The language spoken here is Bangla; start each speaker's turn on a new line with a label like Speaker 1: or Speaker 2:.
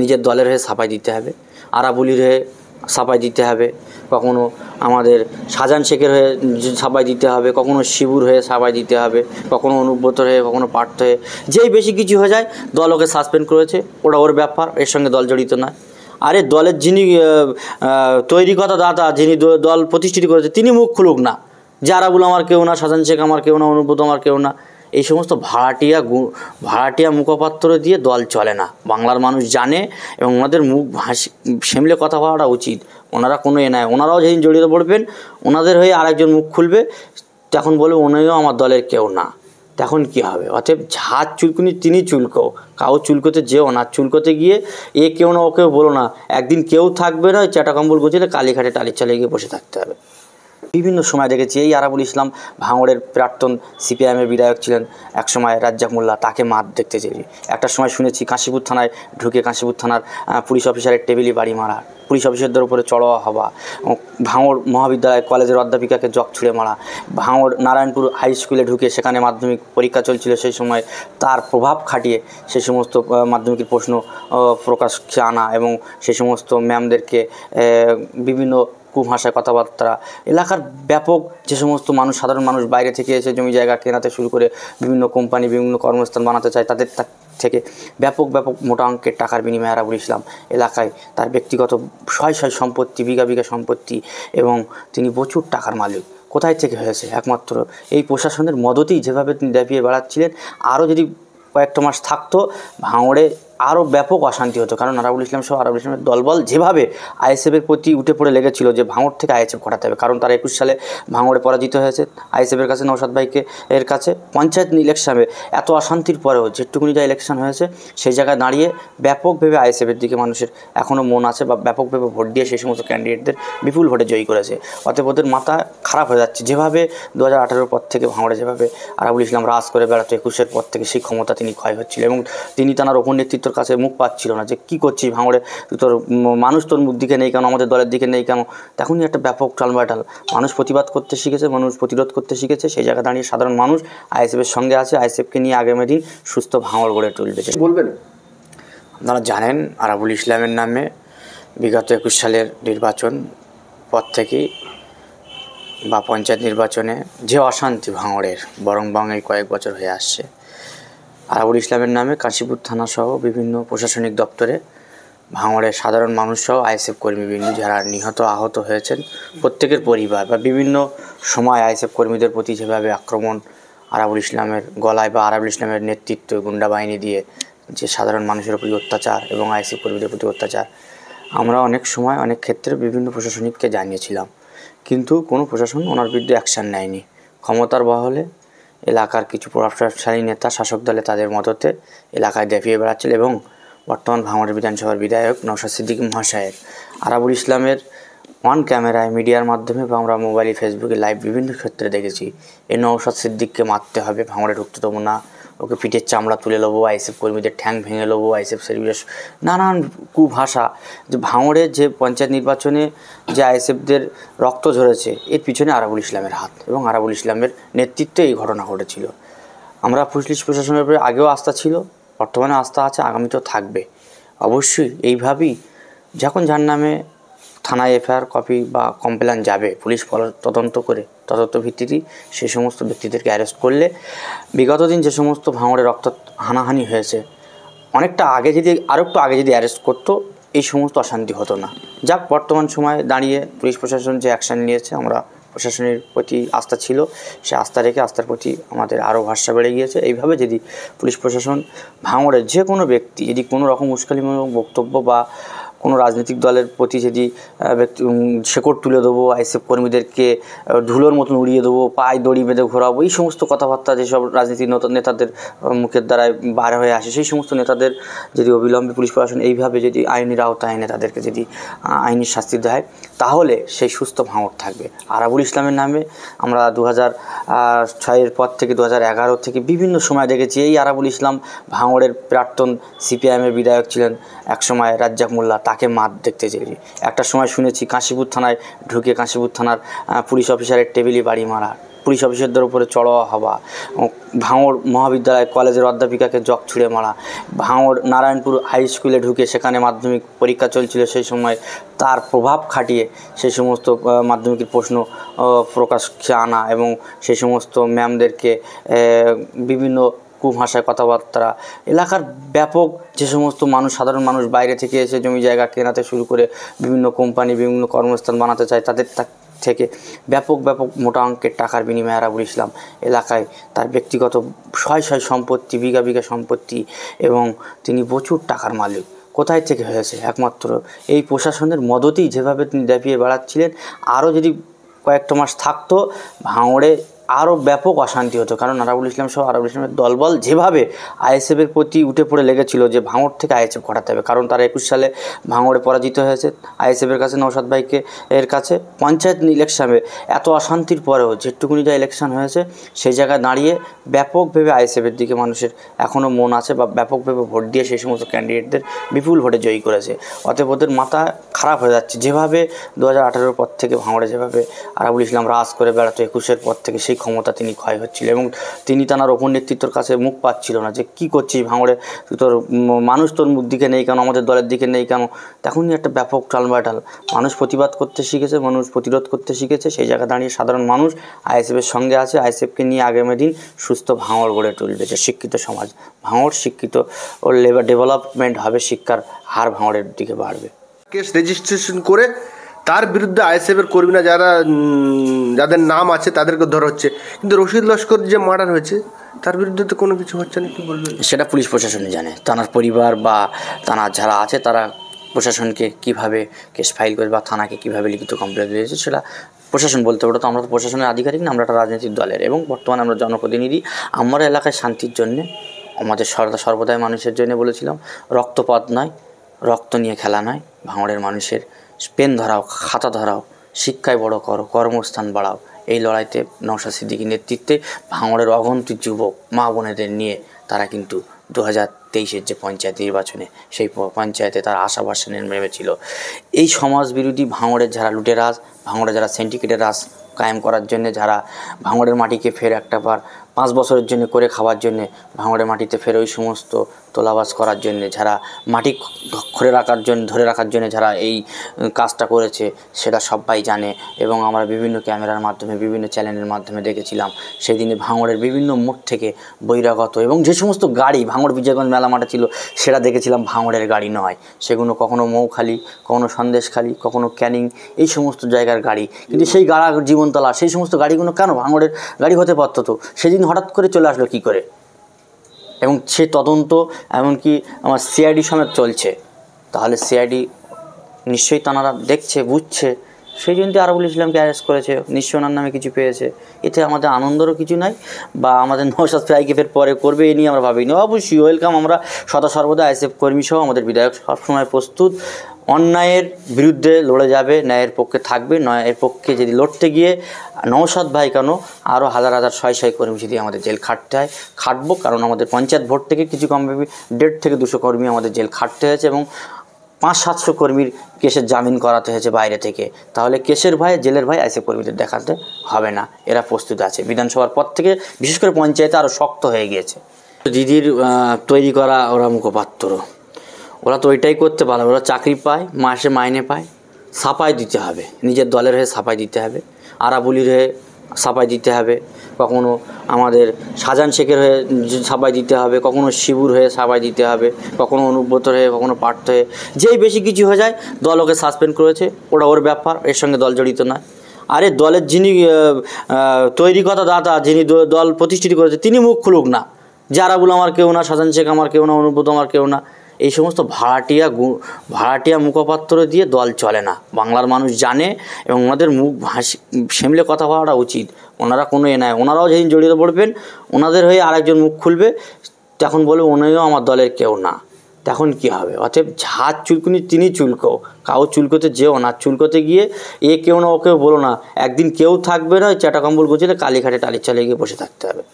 Speaker 1: নিজের দলের হয়ে সাফাই দিতে হবে, আরাবুলির হয়ে সাফাই দিতে হবে, কখনো আমাদের শাহজাহান শেখের হয়ে সাফাই দিতে হবে, কখনো শিবুর হয়ে সাফাই দিতে হবে, কখনো অনুব্রত হয়ে, কখনো পার্থ হয়ে। যেই বেশি কিছু হয়ে যায় দল ওকে সাসপেন্ড করেছে, ওটা ওর ব্যাপার, এর সঙ্গে দল জড়িত নয়। আরে দলের যিনি তৈরিকতা দাতা, যিনি দল প্রতিষ্ঠিত করেছে, তিনি মুখ খুলুক না যে আরাবুল আমার কেউ না, শাহজাহান শেখ আমার কেউ না, অনুব্রত আমার কেউ না। এই সমস্ত ভাড়াটিয়া মুখপাত্র দিয়ে দল চলে না, বাংলার মানুষ জানে। এবং ওনাদের মুখ সামলে কথা বলাটা উচিত। ওনারা কোনো নয়, ওনারাও যেদিন জড়িত পড়বেন ওনাদের হয়ে আরেকজন মুখ খুলবে, তখন বলবে উনিও আমার দলের কেউ না। তখন কী হবে? অতএব হাত চুলকুনি তিনি চুলকো, কাউ চুলকোতে যেও না। চুলকোতে গিয়ে কেউ না ওকেও বলো না, একদিন কেউ থাকবে না, চাটা কম্বল গুছিয়ে কালীঘাটে টালির চালে গিয়ে বসে থাকতে হবে। বিভিন্ন সময় দেখেছি এই আরাবুল ইসলাম ভাঙড়ের প্রাক্তন সিপিআইএমের বিধায়ক ছিলেন একসময়, রাজ্জাক মোল্লা, তাকে মার দেখতে চেয়েছি। একটা সময় শুনেছি কাশীপুর থানায় ঢুকে কাশীপুর থানার পুলিশ অফিসারের টেবিলে বাড়ি মারা, পুলিশ অফিসারদের উপরে চড়োয়া হওয়া, ভাঙড় মহাবিদ্যালয় কলেজের অধ্যাপিকাকে জগ ছুঁড়ে মারা, ভাঙড় নারায়ণপুর হাই স্কুলে ঢুকে সেখানে মাধ্যমিক পরীক্ষা চলছিল, সেই সময় তার প্রভাব খাটিয়ে সেই সমস্ত মাধ্যমিকের প্রশ্ন প্রকাশ্যে আনা এবং সেই সমস্ত ম্যামদেরকে বিভিন্ন ভাষায় কথাবার্তা। এলাকার ব্যাপক যে সমস্ত মানুষ, সাধারণ মানুষ বাইরে থেকে এসে জমি জায়গা কেনাতে শুরু করে বিভিন্ন কোম্পানি, বিভিন্ন কর্মস্থান বানাতে চায়, তাদের থেকে ব্যাপক মোটা অঙ্কের টাকার বিনিময়ে আরাবুল ইসলাম এলাকায় তার ব্যক্তিগত শয় সম্পত্তি, বিঘা সম্পত্তি, এবং তিনি প্রচুর টাকার মালিক। কোথায় থেকে হয়েছে? একমাত্র এই প্রশাসনের মদতেই। যেভাবে তিনি দাপিয়ে বেড়াচ্ছিলেন, আরও যদি কয়েকটা মাস থাকতো ভাঙড়ে আরও ব্যাপক অশান্তি হতো। কারণ আরাবুল ইসলাম সহ আরাবুল ইসলামের দলবল যেভাবে আইএসএফের প্রতি উঠে পড়ে লেগেছিল যে ভাঙড় থেকে আইএসএফ ঘটাতে হবে, কারণ তারা 21 সালে ভাঙড়ে পরাজিত হয়েছে আইএসএফের কাছে, নওশাদ ভাইকে এর কাছে। পঞ্চায়েত ইলেকশনে এত অশান্তির পরেও যেটুকুনি যা ইলেকশন হয়েছে, সেই জায়গায় দাঁড়িয়ে ব্যাপকভাবে আইএসএফের দিকে মানুষের এখনও মন আছে, বা ব্যাপকভাবে ভোট দিয়ে সেই সমস্ত ক্যান্ডিডেটদের বিপুল ভোটে জয়ী করেছে। অতএব ওদের মাথা খারাপ হয়ে যাচ্ছে। যেভাবে 2018 পর থেকে ভাঙড়ে যেভাবে আরাবুল ইসলাম রাজ করে বেড়াতো, 21-এর পর থেকে সেই ক্ষমতা তিনি ক্ষয় হচ্ছিল, এবং তিনি তার ওপর নেতৃত্বের কাছে মুখ পাচ্ছিল না যে কী করছিস ভাঙড়ে, তোর মানুষ তোর মুখ দিকে নেই কেন, আমাদের দলের দিকে নেই কেন। তখনই একটা ব্যাপক টালবাটাল, মানুষ প্রতিবাদ করতে শিখেছে, মানুষ প্রতিরোধ করতে শিখেছে। সেই জায়গায় দাঁড়িয়ে সাধারণ মানুষ আইএসএফের সঙ্গে আছে, আইএসএফকে নিয়ে আগামী দিন সুস্থ ভাঙড় গড়ে তুলবে।
Speaker 2: বলবেন,
Speaker 1: আপনারা জানেন আরাবুল ইসলামের নামে বিগত 21 সালের নির্বাচন পর থেকেই বা পঞ্চায়েত নির্বাচনে যে অশান্তি ভাঙড়ের বরং এই কয়েক বছর হয়ে আসছে। আরাবুল ইসলামের নামে কাশীপুর থানাসহ বিভিন্ন প্রশাসনিক দপ্তরে ভাঙড়ের সাধারণ মানুষসহ আইএসএফ কর্মীবৃন্দ যারা নিহত আহত হয়েছেন, প্রত্যেকের পরিবার বা বিভিন্ন সময় আইএসএফ কর্মীদের প্রতি যেভাবে আক্রমণ আরাবুল ইসলামের গলায় বা আরাবুল ইসলামের নেতৃত্ব গুন্ডা বাহিনী দিয়ে যে সাধারণ মানুষের প্রতি অত্যাচার এবং আইএসএফ কর্মীদের প্রতি অত্যাচার, আমরা অনেক সময় অনেক ক্ষেত্রে বিভিন্ন প্রশাসনিককে জানিয়েছিলাম, কিন্তু কোনো প্রশাসন ওনার বিরুদ্ধে অ্যাকশান নেয়নি। ক্ষমতার বহলে এলাকার কিছু প্রভাবশালী নেতা শাসক দলে তাদের মদতে এলাকায় দেখিয়ে বেড়াচ্ছিল, এবং বর্তমান ভাঙড় বিধানসভার বিধায়ক নওশাদ সিদ্দিকী মহাশয়ের আরাবুল ইসলামের অন ক্যামেরায় মিডিয়ার মাধ্যমে বা আমরা মোবাইলে ফেসবুকে লাইভ বিভিন্ন ক্ষেত্রে দেখেছি এই নওশাদ সিদ্দিককে মারতে হবে, ভাঙড়ে ঢুকতে দেবো না, ওকে পিঠের চামড়া তুলে নেবো, আইএসএফ কর্মীদের ঠ্যাং ভেঙে নেবো, আইএসএফ সেলিব্রেশ, নানান কুভাষা। যে ভাঙড়ের যে পঞ্চায়েত নির্বাচনে যে আইএসএফদের রক্ত ঝরেছে, এর পিছনে আরাবুল ইসলামের হাত এবং আরাবুল ইসলামের নেতৃত্বে এই ঘটনা ঘটেছিল। আমরা পুলিশ প্রশাসনের উপরে আগেও আস্থা ছিল, বর্তমানে আস্থা আছে, আগামীতেও থাকবে অবশ্যই। এইভাবেই যখন যার নামে থানায় এফআইআর কপি বা কমপ্লেন যাবে, পুলিশ তদন্ত করে তদন্ত ভিত্তিতেই সেই সমস্ত ব্যক্তিদেরকে অ্যারেস্ট করলে বিগত দিন যে সমস্ত ভাঙড়ে রক্ত হানাহানি হয়েছে, অনেকটা আগে যদি আরও একটু আগে যদি অ্যারেস্ট করতো এই সমস্ত অশান্তি হতো না। যাক, বর্তমান সময়ে দাঁড়িয়ে পুলিশ প্রশাসন যে অ্যাকশান নিয়েছে, আমরা প্রশাসনের প্রতি আস্থা ছিল, সে আস্থা রেখে আস্থার প্রতি আমাদের আরও ভরসা বেড়ে গিয়েছে। এইভাবে যদি পুলিশ প্রশাসন ভাঙড়ের যে কোনো ব্যক্তি যদি কোনো রকম উস্কানিমূলক বক্তব্য বা কোনো রাজনৈতিক দলের প্রতি যদি শেকড় তুলে দেবো, আইএসএফ কর্মীদেরকে ধুলোর মতন উড়িয়ে দেবো, পায়ে দড়ি বেঁধে ঘোরাবো, এই সমস্ত কথাবার্তা যেসব রাজনীতিক নেতাদের মুখের দ্বারায় বার হয়ে আসে, সেই সমস্ত নেতাদের যদি অবিলম্বে পুলিশ প্রশাসন এইভাবে যদি আইনের আওতায় এনে তাদেরকে যদি আইনি শাস্তি দেয়, তাহলে সেই সুস্থ ভাঙড় থাকবে। আরাবুল ইসলামের নামে আমরা 2006-এর পর থেকে 2011 থেকে বিভিন্ন সময় দেখেছি এই আরাবুল ইসলাম ভাঙড়ের প্রাক্তন সিপিআইএমের বিধায়ক ছিলেন একসময়, রাজ্জাক মোল্লা, তাকে মার দেখতে চেয়েছি। একটা সময় শুনেছি কাশীপুর থানায় ঢুকে কাশীপুর থানার পুলিশ অফিসারের টেবিলে বাড়ি মারা, পুলিশ অফিসারদের উপরে চড়াওয়া হওয়া, ভাঙড় মহাবিদ্যালয় কলেজের অধ্যাপিকাকে জগ ছুঁড়ে মারা, ভাঙড় নারায়ণপুর হাই স্কুলে ঢুকে সেখানে মাধ্যমিক পরীক্ষা চলছিল সেই সময় তার প্রভাব খাটিয়ে সেই সমস্ত মাধ্যমিকের প্রশ্ন প্রকাশ্যে আনা এবং সেই সমস্ত ম্যামদেরকে বিভিন্ন কুভাষায় কথাবার্তা, এলাকার ব্যাপক যে সমস্ত মানুষ সাধারণ মানুষ বাইরে থেকে এসে জমি জায়গা কেনাতে শুরু করে বিভিন্ন কোম্পানি বিভিন্ন কর্মস্থান বানাতে চায় তাদের থেকে ব্যাপক মোটা অঙ্কের টাকার বিনিময়ে আরাবুল ইসলাম এলাকায় তার ব্যক্তিগত শয় সম্পত্তি, বিঘা সম্পত্তি এবং তিনি প্রচুর টাকার মালিক। কোথায় থেকে হয়েছে? একমাত্র এই প্রশাসনের মদতেই যেভাবে তিনি দাপিয়ে বেড়াচ্ছিলেন। আরও যদি কয়েকটা মাস থাকতো ভাঙড়ে আরও ব্যাপক অশান্তি হতো, কারণ আরাবুল ইসলাম সহ আরাবুল ইসলামের দলবল যেভাবে আইএসএফের প্রতি উঠে পড়ে লেগেছিল যে ভাঙড় থেকে আইএসএফ ঘটাতে হবে, কারণ তারা 21 সালে ভাঙড়ে পরাজিত হয়েছে আইএসএফের কাছে, নওশাদ ভাইকে এর কাছে। পঞ্চায়েত ইলেকশনে এত অশান্তির পরেও যেটুকুনি যা ইলেকশন হয়েছে সেই জায়গায় দাঁড়িয়ে ব্যাপকভাবে আইএসএফের দিকে মানুষের এখনও মন আছে বা ব্যাপকভাবে ভোট দিয়ে সেই সমস্ত ক্যান্ডিডেটদের বিপুল ভোটে জয়ী করেছে। অতএব ওদের মাথা খারাপ হয়ে যাচ্ছে, যেভাবে 2018 পর থেকে ভাঙড়ে যেভাবে আরাবুল ইসলাম রাজ করে বেড়াতো, 21-এর পর থেকে সেই ক্ষমতা তিনি ক্ষয় হচ্ছিল এবং তিনি তার ওপর নেতৃত্বর কাছে মুখ পাচ্ছিল না যে কী করছিস ভাঙড়ে, তোর মানুষ তোর মুখ দিকে নেই কেন, আমাদের দলের দিকে নেই কেন। তখনই একটা ব্যাপক টালবাটাল, মানুষ প্রতিবাদ করতে শিখেছে, মানুষ প্রতিরোধ করতে শিখেছে। সেই জায়গায় দাঁড়িয়ে সাধারণ মানুষ আইএসএফের সঙ্গে আছে, আইএসএফকে নিয়ে আগামী দিন সুস্থ ভাঙড় গড়ে তুলবে, যে শিক্ষিত সমাজ ভাঙড় শিক্ষিত ও লেবার ডেভেলপমেন্ট হবে, শিক্ষার হার ভাঙড়ের দিকে বাড়বে।
Speaker 2: কেস রেজিস্ট্রেশন করে তার বিরুদ্ধে আইএসএফের কর্মীরা যাদের নাম আছে তাদেরকে ধরা হচ্ছে, কিন্তু রশিদ লস্কর যে মার্ডার হয়েছে তার বিরুদ্ধে তো কোনো কিছু হচ্ছে না, কি বলবেন?
Speaker 1: সেটা পুলিশ প্রশাসনই জানে, থানার পরিবার বা থানার যারা আছে তারা প্রশাসনকে কিভাবে কেস ফাইল করে বা থানাকে কিভাবে লিখিত কমপ্লেন দিয়েছে সেটা প্রশাসন বলতে পারে। তো আমরা তো প্রশাসনের আধিকারিক না, আমরা একটা রাজনৈতিক দলের এবং বর্তমানে আমরা জনপ্রতিনিধি। আমরা এলাকায় শান্তির জন্যে আমাদের সর্বদাই মানুষের জন্য বলেছিলাম, রক্তপাত নয়, রক্ত নিয়ে খেলা নয়, ভাঙড়ের মানুষের পেন ধরাও, খাতা ধরাও, শিক্ষায় বড় করো, কর্মস্থান বাড়াও। এই লড়াইতে নওশাদ সিদ্দিকীর নেতৃত্বে ভাঙড়ের অগন্তি যুবক মা বোনেদের নিয়ে তারা কিন্তু 2023-এর যে পঞ্চায়েত নির্বাচনে সেই পঞ্চায়েতে তারা আশাবাসে নেমেছিল। এই সমাজ বিরোধী ভাঙড়ের যারা লুটেরাজ, ভাঙড়ে যারা সিন্ডিকেটের রাজ কায়েম করার জন্যে, যারা ভাঙড়ের মাটিকে ফের একটা বার 5 বছরের জন্য করে খাওয়ার জন্যে, ভাঙড়ের মাটিতে ফের ওই সমস্ত তোলাবাজ করার জন্যে, যারা মাটি ধরে রাখার জন্য যারা এই কাজটা করেছে সেটা সবাই জানে এবং আমরা বিভিন্ন ক্যামেরার মাধ্যমে বিভিন্ন চ্যানেলের মাধ্যমে দেখেছিলাম। সেই দিনে ভাঙড়ের বিভিন্ন মোড় থেকে বহিরাগত এবং যে সমস্ত গাড়ি ভাঙড় বিজয়গঞ্জ মেলা মাঠে ছিল সেটা দেখেছিলাম ভাঙড়ের গাড়ি নয়, সেগুলো কখনো মৌখালি, কখনো সন্দেশখালি, কখনো ক্যানিং, এই সমস্ত জায়গার গাড়ি। কিন্তু সেই জীবনতলা সেই সমস্ত গাড়িগুলো কেন ভাঙড়ের গাড়ি হতে পারত? তো সেদিন হঠাৎ করে চলে আসলো কী করে? এবং সে তদন্ত এমনকি আমার সিআইডি সমেত চলছে। তাহলে সিআইডি নিশ্চয়ই তাঁরা দেখছে, বুঝছে, সেই জন্যই আরাবুল ইসলামকে অ্যারেস্ট করেছে, নিশ্চয়ই ওনার নামে কিছু পেয়েছে। এতে আমাদের আনন্দেরও কিছু নাই বা আমাদের নওশাদ ভাইকে ফের পরে করবে এ নিয়ে আমরা ভাবিনি। অবশ্যই ওয়েলকাম, আমরা সর্বদা আইএসএফ কর্মী সহ আমাদের বিধায়ক সবসময় প্রস্তুত, অন্যায়ের বিরুদ্ধে লড়ে যাবে, ন্যায়ের পক্ষে থাকবে। ন্যায়ের পক্ষে যদি লড়তে গিয়ে নওশাদ ভাই কেন আরও হাজার শয় কর্মী যদি আমাদের জেল খাটতে হয় খাটবো, কারণ আমাদের পঞ্চায়েত ভোট থেকে কিছু কম 150 থেকে 200 কর্মী আমাদের জেল খাটতে হয়েছে এবং 500-700 কর্মীর কেসের জামিন করাতে হয়েছে বাইরে থেকে। তাহলে কেসের ভয়ে জেলের ভয় আইএসএফ কর্মীদের দেখাতে হবে না, এরা প্রস্তুত আছে। বিধানসভার পর থেকে বিশেষ করে পঞ্চায়েতে আরও শক্ত হয়ে গিয়েছে। দিদির তৈরি করা ওরা মুখপাত্র, ওরা তো ওইটাই করতে পারে, ওরা চাকরি পায়, মাসে মাইনে পায়, সাফাই দিতে হবে, নিজের দলের হয়ে সাফাই দিতে হবে, আরাবুলির হয়ে সাফাই দিতে হবে, কখনো আমাদের শাহজাহান শেখের হয়ে সাফাই দিতে হবে, কখনো শিবুর হয়ে সাফাই দিতে হবে, কখনো অনুব্রতর হয়ে, কখনো পার্থ হয়ে। যেই বেশি কিছু হয়ে যায় দল ওকে সাসপেন্ড করেছে, ওটা ওর ব্যাপার, এর সঙ্গে দল জড়িত নয়। আরে দলের যিনি তৈরি কথা দাতা, যিনি দল প্রতিষ্ঠিত করেছে তিনি মুখ খুলুক না যে আরাবুল আমার কেউ না, শাহজাহান শেখ আমার কেউ না, অনুব্রত আমার কেউ না। এই সমস্ত ভাড়াটিয়া মুখপাত্র দিয়ে দল চলে না, বাংলার মানুষ জানে এবং ওনাদের মুখ সামলে কথা বলাটা উচিত। ওনারা কোনো নেয়, ওনারাও যেদিন জড়িত পড়বেন ওনাদের হয়ে আরেকজন মুখ খুলবে, তখন বলবে উনিও আমার দলের কেউ না, তখন কী হবে? অতএব যার চুলকুনি তিনি চুলকো, কাউ চুলকোতে যেও না, চুলকোতে গিয়ে এ কেউ না ও কেউ বলো না, একদিন কেউ থাকবে না, ওই চাটা কম্বল গুছিয়ে কালীঘাটে টালির চালে গিয়ে বসে থাকতে হবে।